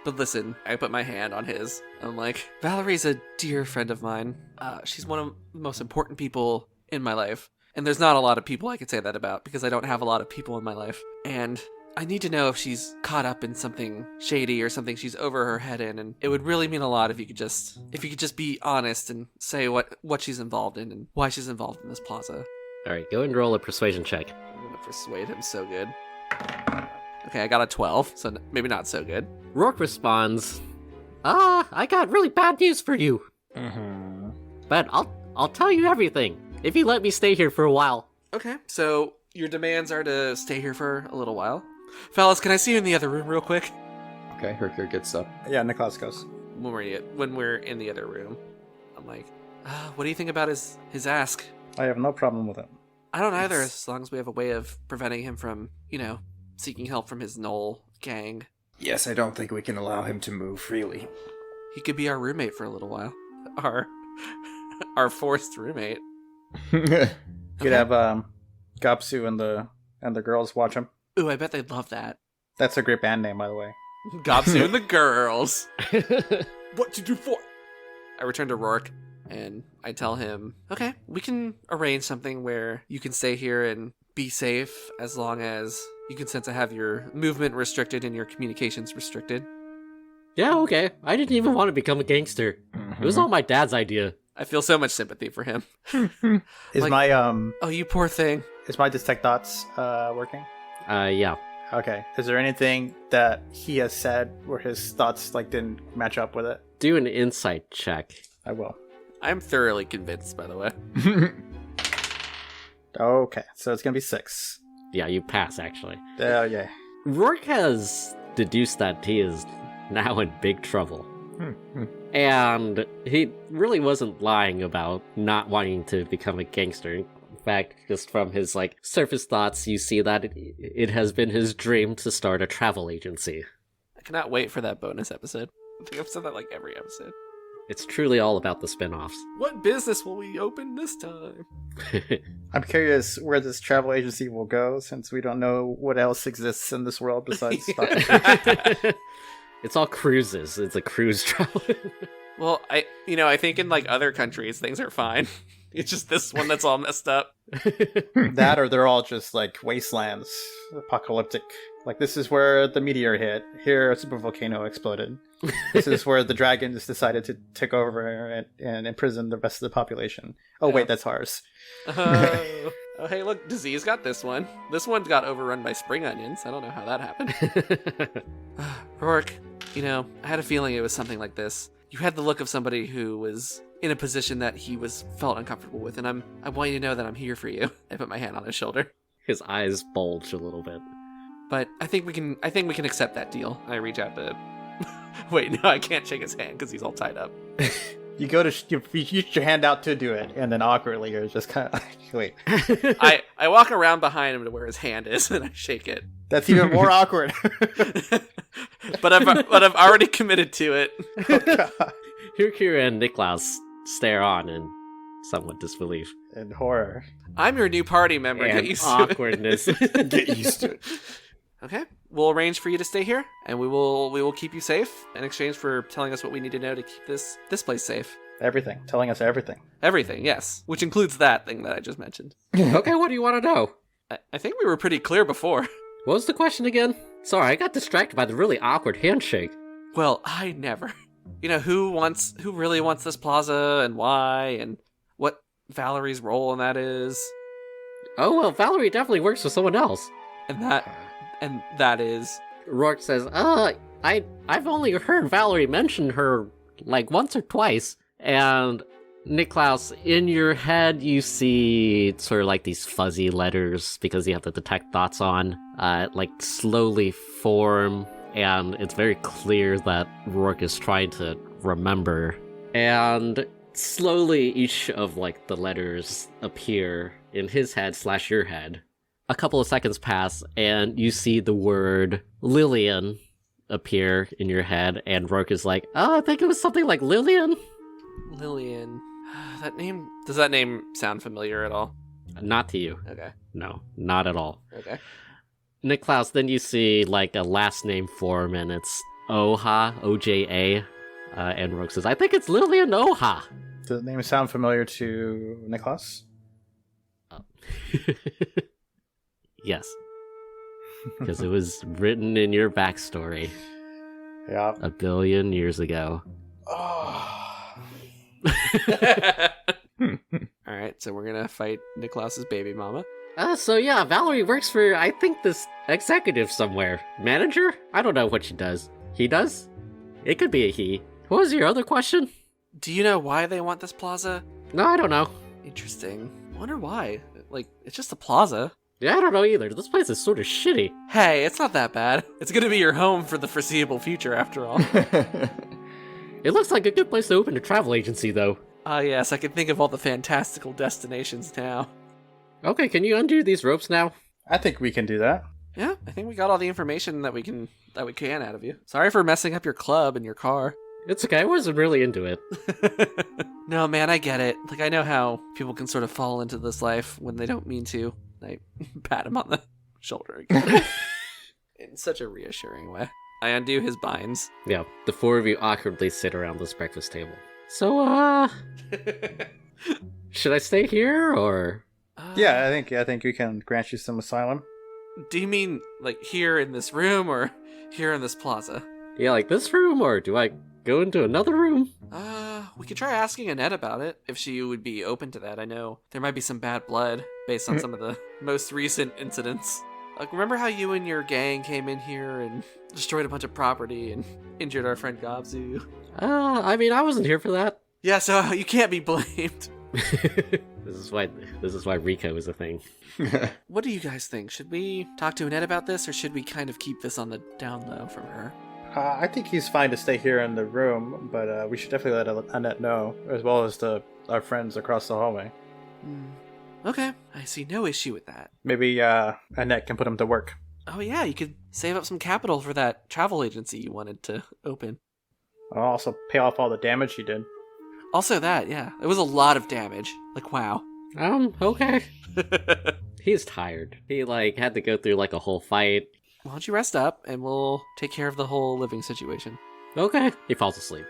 B: But listen, I put my hand on his. I'm like, Valerie's a dear friend of mine. She's one of the most important people in my life. And there's not a lot of people I could say that about because I don't have a lot of people in my life. And I need to know if she's caught up in something shady or something she's over her head in, and it would really mean a lot if you could just be honest and say what she's involved in and why she's involved in this plaza.
C: All right, go and roll a persuasion check.
B: I'm gonna persuade him so good. Okay, I got a 12, so maybe not so good.
C: Rourke responds, I got really bad news for you.
D: Mm-hmm.
C: But I'll tell you everything if you let me stay here for a while.
B: Okay, so your demands are to stay here for a little while. Fellas, can I see you in the other room real quick?
E: Okay, Hercule gets up.
D: Yeah, Niclaus goes.
B: When we're in the other room, I'm like, what do you think about his ask?
D: I have no problem with it.
B: I don't either, as long as we have a way of preventing him from, seeking help from his Knoll gang.
E: Yes, I don't think we can allow him to move freely.
B: He could be our roommate for a little while. Our forced roommate.
D: You could have Gapsu and the girls watch him.
B: Ooh, I bet they'd love that.
D: That's a great band name, by the way.
B: Gapsu and the girls. What to do for? I return to Rourke and I tell him, okay, we can arrange something where you can stay here and be safe as long as you consent to have your movement restricted and your communications restricted.
C: Yeah, okay. I didn't even want to become a gangster. It was all my dad's idea.
B: I feel so much sympathy for him.
D: Is
B: Like-
D: my
B: Oh, you poor thing.
D: is my detect thoughts working?
C: Yeah.
D: Okay. Is there anything that he has said where his thoughts didn't match up with it?
C: Do an insight check.
D: I will.
B: I'm thoroughly convinced, by the way.
D: Okay, so it's gonna be 6.
C: Yeah, you pass, actually.
D: Oh yeah.
C: Rourke has deduced that he is now in big trouble. And he really wasn't lying about not wanting to become a gangster. In fact, just from his surface thoughts, you see that it has been his dream to start a travel agency.
B: I cannot wait for that bonus episode. I think I've said that every episode.
C: It's truly all about the spin-offs.
B: What business will we open this time?
D: I'm curious where this travel agency will go, since we don't know what else exists in this world besides stuff.
C: It's all cruises. It's a cruise travel.
B: Well, I think in other countries things are fine. It's just this one that's all messed up.
D: That, or they're all just wastelands, apocalyptic. This is where the meteor hit. Here, a supervolcano exploded. This is where the dragons decided to take over and imprison the rest of the population. Oh,
B: Yeah.
D: wait, that's ours.
B: Oh, hey, look, disease got this one. This one got overrun by spring onions. I don't know how that happened. Rourke, I had a feeling it was something like this. You had the look of somebody who was in a position that he felt uncomfortable with, and I want you to know that I'm here for you. I put my hand on his shoulder.
C: His eyes bulge a little bit.
B: But I think we can accept that deal. I reach out to wait, no, I can't shake his hand because he's all tied up.
D: You go to you reach your hand out to do it, and then awkwardly you're just kind of wait.
B: I walk around behind him to where his hand is, and I shake it.
D: That's even more awkward.
B: But I've already committed to it.
D: Oh, God.
C: Hirkir and Niclaus stare on in somewhat disbelief.
D: And horror.
B: I'm your new party member. Get
C: And
B: used to
C: awkwardness.
E: Get used to it.
B: Okay, we'll arrange for you to stay here, and we will keep you safe in exchange for telling us what we need to know to keep this place safe.
D: Everything. Telling us everything.
B: Everything, yes, which includes that thing that I just mentioned.
C: Okay, what do you want to know?
B: I think we were pretty clear before.
C: What was the question again? Sorry, I got distracted by the really awkward handshake.
B: Well, I never. Who really wants this plaza and why, and what Valerie's role in that is,
C: Oh, well, Valerie definitely works for someone else.
B: and that is.
C: Rourke says, I've only heard Valerie mention her, once or twice. And Niclaus, in your head, you see sort of these fuzzy letters, because you have the detect thoughts on, slowly form. And it's very clear that Rourke is trying to remember. And slowly each of the letters appear in his head / your head. A couple of seconds pass, and you see the word Lillian appear in your head, and Rourke is like, I think it was something like Lillian?
B: Lillian. Does that name sound familiar at all?
C: Not to you.
B: Okay.
C: No, not at all.
B: Okay.
C: Niclaus, then you see a last name form, and it's Oja, O-J-A, and Rourke says, I think it's Lillian Oja.
D: Does the name sound familiar to Niclaus?
C: Yes. because it was written in your backstory
D: Yeah.
C: 1 billion years ago.
G: Oh.
B: Alright, so we're gonna fight Niclaus's baby mama.
C: So yeah, Valerie works for, I think, this executive somewhere. Manager? I don't know what she does. He does? It could be a he. What was your other question?
B: Do you know why they want this plaza?
C: No, I don't know.
B: Interesting. Wonder why. Like, it's just a plaza.
C: Yeah, I don't know either. This place is sort of shitty.
B: Hey, it's not that bad. It's gonna be your home for the foreseeable future, after all.
C: It looks like a good place to open a travel agency, though.
B: Ah, yes, I can think of all the fantastical destinations now.
C: Okay, can you undo these ropes now?
D: I think we can do that.
B: Yeah, I think we got all the information that we can out of you. Sorry for messing up your club and your car.
C: It's okay, I wasn't really into it.
B: No, man, I get it. Like, I know how people can sort of fall into this life when they don't mean to. I pat him on the shoulder again. In such a reassuring way. I undo his binds.
C: Yeah, the four of you awkwardly sit around this breakfast table. So, should I stay here, or?
D: Yeah, I think we can grant you some asylum.
B: Do you mean, like, here in this room, or here in this plaza?
C: Yeah, like this room, or do I go into another room?
B: We could try asking Annette about it, if she would be open to that. I know there might be some bad blood, based on some of the most recent incidents. Like, remember how you and your gang came in here and destroyed a bunch of property and injured our friend Gobzu?
C: I mean, I wasn't here for that.
B: Yeah, so you can't be blamed.
C: This is why Rico is a thing.
B: What do you guys think? Should we talk to Annette about this, or should we kind of keep this on the down low from her?
D: I think he's fine to stay here in the room, but we should definitely let Annette know, as well as our friends across the hallway.
B: Okay, I see no issue with that.
D: Maybe Annette can put him to work.
B: Oh yeah, you could save up some capital for that travel agency you wanted to open.
D: I'll also pay off all the damage he did.
B: Also that, yeah. It was a lot of damage. Like, wow.
C: Okay. He's tired. He, had to go through, a whole fight.
B: Why don't you rest up, and we'll take care of the whole living situation.
C: Okay. He falls asleep.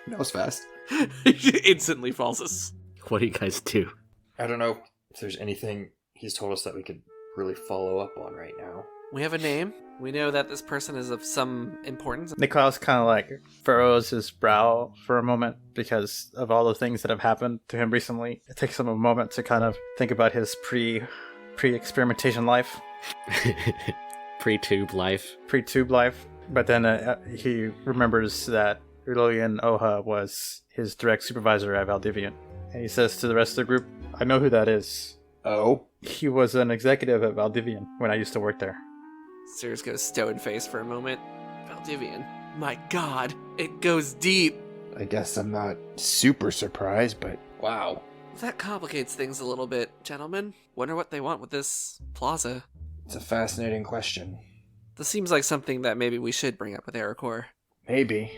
E: That was fast.
B: He instantly falls asleep.
C: What do you guys do?
E: I don't know if there's anything he's told us that we could really follow up on right now.
B: We have a name. We know that this person is of some importance.
D: Niclaus kind of furrows his brow for a moment because of all the things that have happened to him recently. It takes him a moment to kind of think about his pre-experimentation life.
C: Pre-tube life.
D: Pre-tube life. But then he remembers that Lillian Oha was his direct supervisor at Valdivian. And he says to the rest of the group, I know who that is.
E: Oh?
D: He was an executive at Valdivian when I used to work there.
B: Sirius goes stone-faced for a moment. Valdivian. My god, it goes deep.
E: I guess I'm not super surprised, but wow.
B: That complicates things a little bit, gentlemen. Wonder what they want with this plaza.
E: It's a fascinating question.
B: This seems like something that maybe we should bring up with Aracor.
E: Maybe.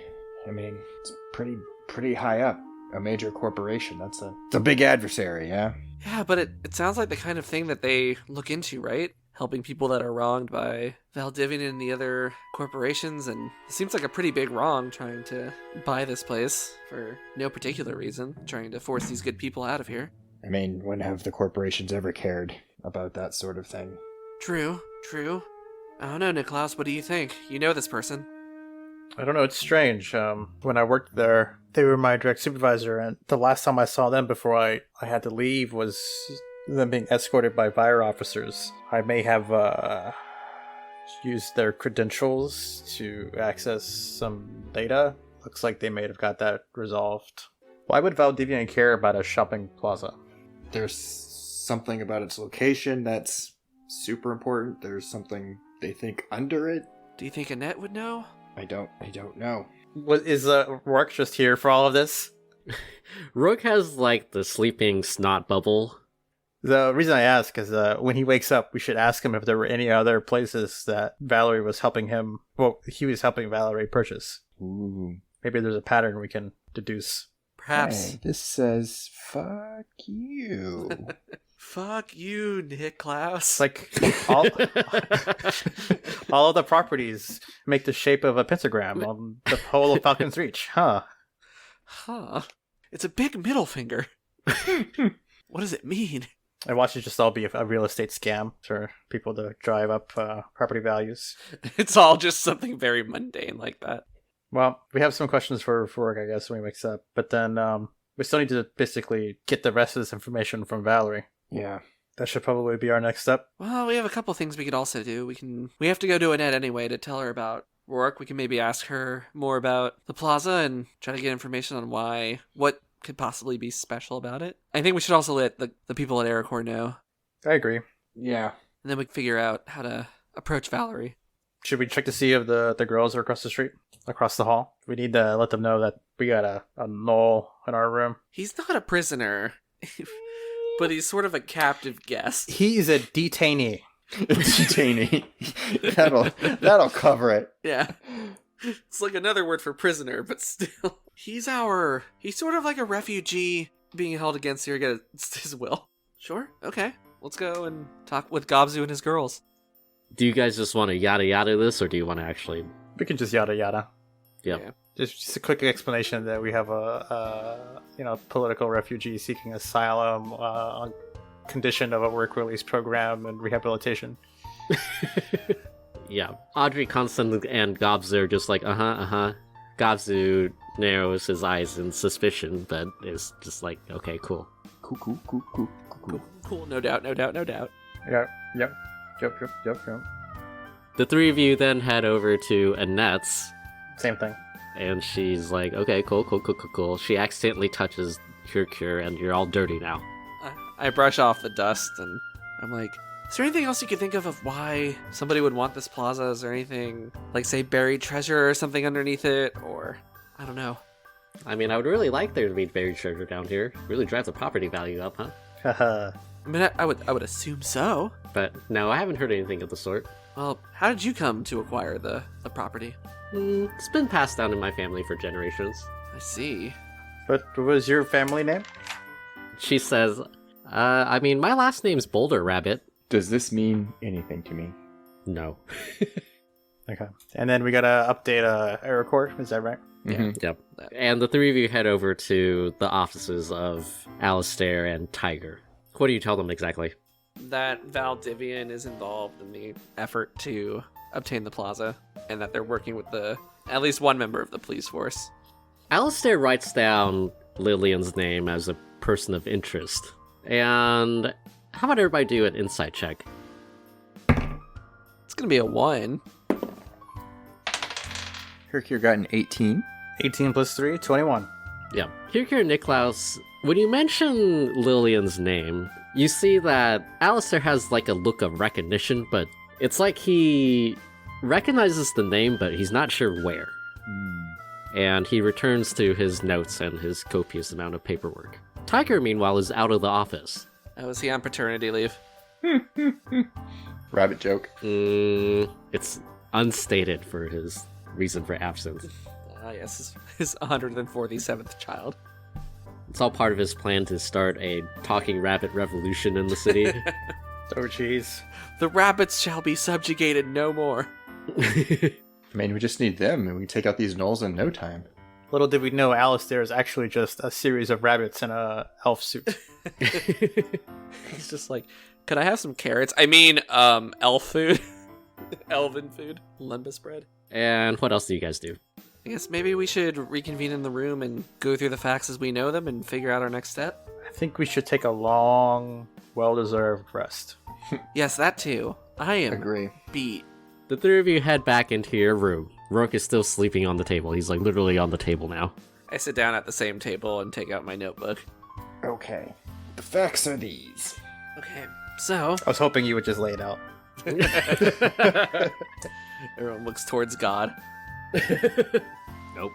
E: I mean, it's pretty high up. A major corporation. It's a big adversary, yeah?
B: Yeah, but it sounds like the kind of thing that they look into, right? Helping people that are wronged by Valdivian and the other corporations, and it seems like a pretty big wrong trying to buy this place for no particular reason, trying to force these good people out of here.
E: I mean, when have the corporations ever cared about that sort of thing?
B: True. I don't know, Niclaus, what do you think? You know this person.
D: I don't know, it's strange. When I worked there, they were my direct supervisor, and the last time I saw them before I had to leave was them being escorted by Vire officers. I may have used their credentials to access some data. Looks like they may have got that resolved. Why would Valdivian care about a shopping plaza?
E: There's something about its location that's super important. There's something they think under it.
B: Do you think Annette would know?
E: I don't know.
D: Is Rourke just here for all of this?
C: Rourke has, the sleeping snot bubble.
D: The reason I ask is when he wakes up, we should ask him if there were any other places that Valerie was helping him. Well, he was helping Valerie purchase.
E: Ooh.
D: Maybe there's a pattern we can deduce.
B: Perhaps.
E: Hey, this says, fuck you.
B: Fuck you, Niclaus.
D: It's all of the properties make the shape of a pentagram on the pole of Falcon's Reach. Huh.
B: It's a big middle finger. What does it mean?
D: And watch it just all be a real estate scam for people to drive up property values.
B: It's all just something very mundane like that.
D: Well, we have some questions for work, I guess, when we mix up. But then we still need to basically get the rest of this information from Valerie.
E: Yeah.
D: That should probably be our next step.
B: Well, we have a couple things we could also do. We have to go to Annette anyway to tell her about Rourke. We can maybe ask her more about the plaza and try to get information on what could possibly be special about it. I think we should also let the people at Aerocore know.
D: I agree.
E: Yeah.
B: And then we can figure out how to approach Valerie.
D: Should we check to see if the girls are across the street, across the hall? We need to let them know that we got a null in our room.
B: He's not a prisoner, but he's sort of a captive guest.
D: He's a detainee.
E: Detainee. That'll cover it.
B: Yeah. It's like another word for prisoner, but still. He's sort of like a refugee being held against here against his will. Sure, okay. Let's go and talk with Gobzu and his girls.
C: Do you guys just want to yada yada this, or do you want to actually...
D: We can just yada yada.
C: Yep.
B: Yeah.
D: Just a quick explanation that we have a political refugee seeking asylum on condition of a work release program and rehabilitation.
C: Yeah. Audrey, Constant, and Gobzu are just like, Gobzu narrows his eyes in suspicion, but is just like, okay, cool.
B: Cool, no doubt.
D: Yep.
C: The three of you then head over to Annette's,
D: Same thing.
C: and she's like, okay, cool. She accidentally touches Cure, and you're all dirty now.
B: I brush off the dust and I'm like, is there anything else you could think of why somebody would want this plaza? Is there anything, like, say, buried treasure or something underneath it? Or, I don't know.
C: I mean, I would really like there to be buried treasure down here. Really drive the property value up, huh?
D: Haha.
B: I mean, I would assume so.
C: But no, I haven't heard anything of the sort.
B: Well, how did you come to acquire the property?
C: It's been passed down in my family for generations.
B: I see.
D: What was your family name?
C: She says, I mean, my last name's Boulder Rabbit.
E: Does this mean anything to me?
C: No.
D: Okay. And then we gotta update Aerocore, is that right?
E: Mm-hmm.
C: Yep. And the three of you head over to the offices of Alistair and Tiger. What do you tell them exactly?
B: That Valdivian is involved in the effort to obtain the plaza, and that they're working with at least one member of the police force.
C: Alistair writes down Lillian's name as a person of interest. And how about everybody do an insight check?
B: It's gonna be a 1.
E: Hercure got an 18.
D: 18 plus 3, 21.
C: Yeah. Here, Niclaus, when you mention Lillian's name, you see that Alistair has like a look of recognition, but it's like he recognizes the name, but he's not sure where. And he returns to his notes and his copious amount of paperwork. Tiger, meanwhile, is out of the office.
B: Oh, is he on paternity leave?
E: Rabbit joke.
C: It's unstated for his reason for absence.
B: Ah, yes, his 147th child.
C: It's all part of his plan to start a talking rabbit revolution in the city.
D: Oh, jeez.
B: The rabbits shall be subjugated no more.
E: I mean, we just need them, and we can take out these gnolls in no time.
D: Little did we know Alistair is actually just a series of rabbits in a elf suit.
B: He's just like, could I have some carrots? I mean, elf food. Elven food. Lembas bread.
C: And what else do you guys do?
B: I guess maybe we should reconvene in the room and go through the facts as we know them and figure out our next step.
D: I think we should take a long, well-deserved rest.
B: Yes, that too. I am
E: Agree.
B: beat.
C: The three of you head back into your room. Rourke is still sleeping on the table. He's like literally on the table now.
B: I sit down at the same table and take out my notebook.
E: Okay. The facts are these.
B: Okay, so
D: I was hoping you would just lay it out.
B: everyone looks towards God.
C: Nope.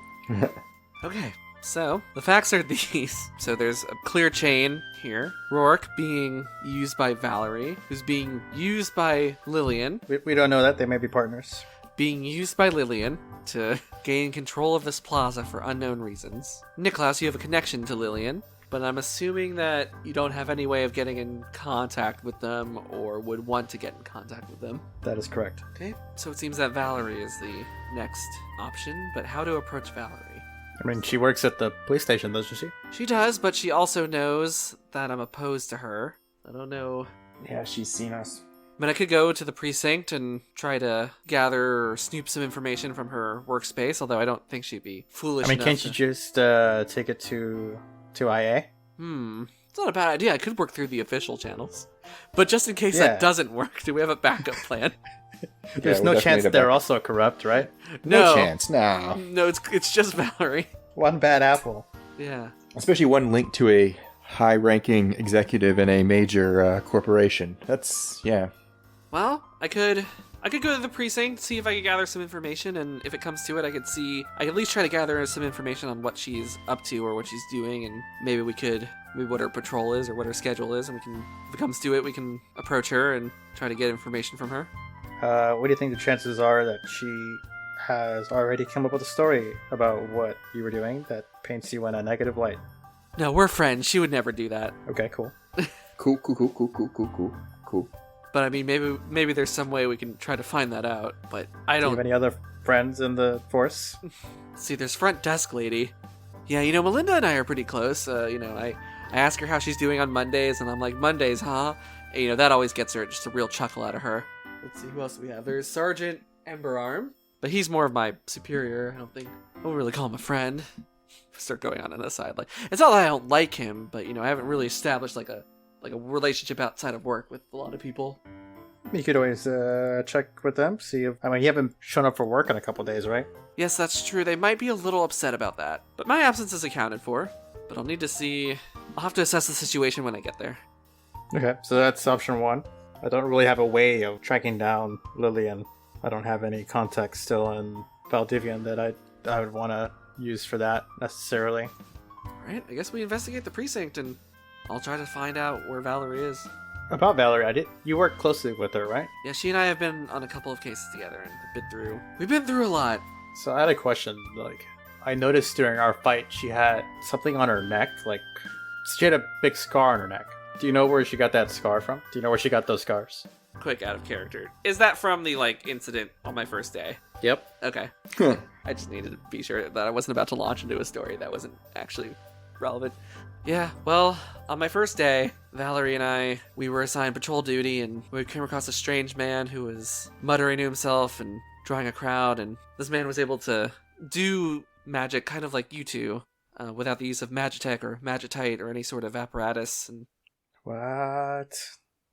B: Okay, so the facts are these. So there's a clear chain here. Rourke being used by Valerie, who's being used by Lillian,
D: We don't know that. They may be partners.
B: being used by Lillian to gain control of this plaza for unknown reasons. Niclaus, you have a connection to Lillian, but I'm assuming that you don't have any way of getting in contact with them or would want to get in contact with them.
D: That is correct.
B: Okay, so it seems that Valerie is the next option, but how to approach Valerie?
D: I mean, she works at the police station, doesn't she?
B: She does, but she also knows that I'm opposed to her. I don't know.
E: Yeah, she's seen us.
B: I mean, I could go to the precinct and try to gather or snoop some information from her workspace, although I don't think she'd be foolish
D: I mean,
B: enough
D: can't
B: to...
D: you just take it to IA?
B: It's not a bad idea. I could work through the official channels. But just in case
D: Yeah.
B: that doesn't work, do we have a backup plan?
D: There's
E: we'll
D: no
E: definitely
D: chance
E: need a
D: they're
E: backup.
D: also corrupt, right?
E: No chance, no.
B: No, it's just Valerie.
D: One bad apple.
B: Yeah.
E: Especially one linked to a high-ranking executive in a major corporation. That's, yeah.
B: Well, I could go to the precinct, see if I could gather some information, and if it comes to it, I could at least try to gather some information on what she's up to or what she's doing, and maybe what her patrol is or what her schedule is, and if it comes to it, we can approach her and try to get information from her.
D: What do you think the chances are that she has already come up with a story about what you were doing that paints you in a negative light?
B: No, we're friends. She would never do that.
D: Okay, cool.
E: Cool.
B: But I mean, maybe there's some way we can try to find that out. But I
D: Do you
B: don't
D: have any other friends in the force?
B: see. There's front desk lady. Yeah, Melinda and I are pretty close. I ask her how she's doing on Mondays, and I'm like, Mondays, huh? And, that always gets her just a real chuckle out of her. Let's see, who else do we have? There's Sergeant Emberarm, but he's more of my superior. I won't really call him a friend. Start going on the side. Like, it's not that I don't like him, but I haven't really established like a relationship outside of work with a lot of people.
D: You could always check with them, see if... I mean, you haven't shown up for work in a couple days, right?
B: Yes, that's true. They might be a little upset about that, but my absence is accounted for. But I'll need to see. I'll have to assess the situation when I get there.
D: Okay, so that's option one. I don't really have a way of tracking down Lillian. I don't have any context still in Valdivian that I would want to use for that necessarily.
B: All right, I guess we investigate the precinct, and I'll try to find out where Valerie is.
D: About Valerie, you work closely with her, right?
B: Yeah, she and I have been on a couple of cases together, and we've been through a lot.
D: So I had a question. Like, I noticed during our fight she had something on her neck. Like, she had a big scar on her neck. Do you know where she got that scar from? Do you know where she got those scars?
B: Quick out of character. Is that from the incident on my first day?
C: Yep.
B: Okay. I just needed to be sure that I wasn't about to launch into a story that wasn't actually relevant. Yeah, well, on my first day, Valerie and we were assigned patrol duty, and we came across a strange man who was muttering to himself and drawing a crowd, and this man was able to do magic kind of like you two, without the use of magitech or magitite or any sort of apparatus, and
D: What?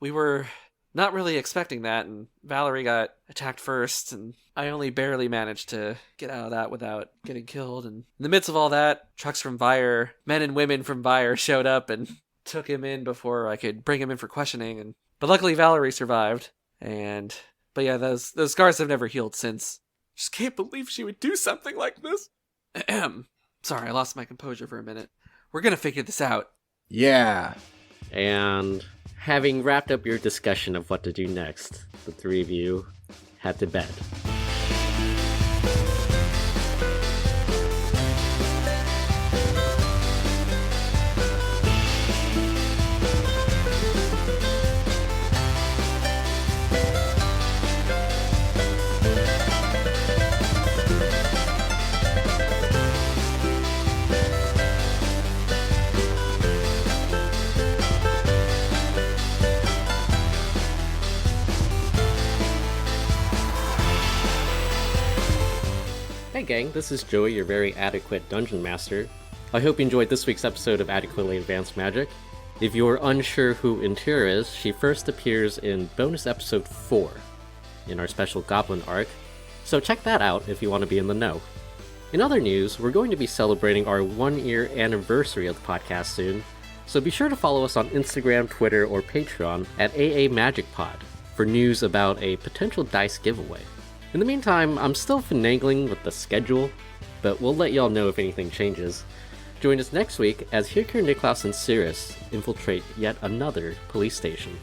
B: we were not really expecting that, and Valerie got attacked first, and I only barely managed to get out of that without getting killed. And in the midst of all that, trucks from Vire, men and women from Vire showed up and took him in before I could bring him in for questioning. But luckily Valerie survived. But yeah, those scars have never healed since. Just can't believe she would do something like this. Sorry, I lost my composure for a minute. We're gonna figure this out.
E: Yeah.
C: And having wrapped up your discussion of what to do next, the three of you head to bed. Hey gang, this is Joey, your very adequate dungeon master. I hope you enjoyed this week's episode of Adequately Advanced Magic. If you're unsure who Intir is, she first appears in bonus episode 4 in our special Goblin arc, so check that out if you want to be in the know. In other news, we're going to be celebrating our 1-year anniversary of the podcast soon, so be sure to follow us on Instagram, Twitter, or Patreon at AA Magic Pod for news about a potential dice giveaway. In the meantime, I'm still finagling with the schedule, but we'll let y'all know if anything changes. Join us next week as Hirkir, Niclaus, and Cirrus infiltrate yet another police station.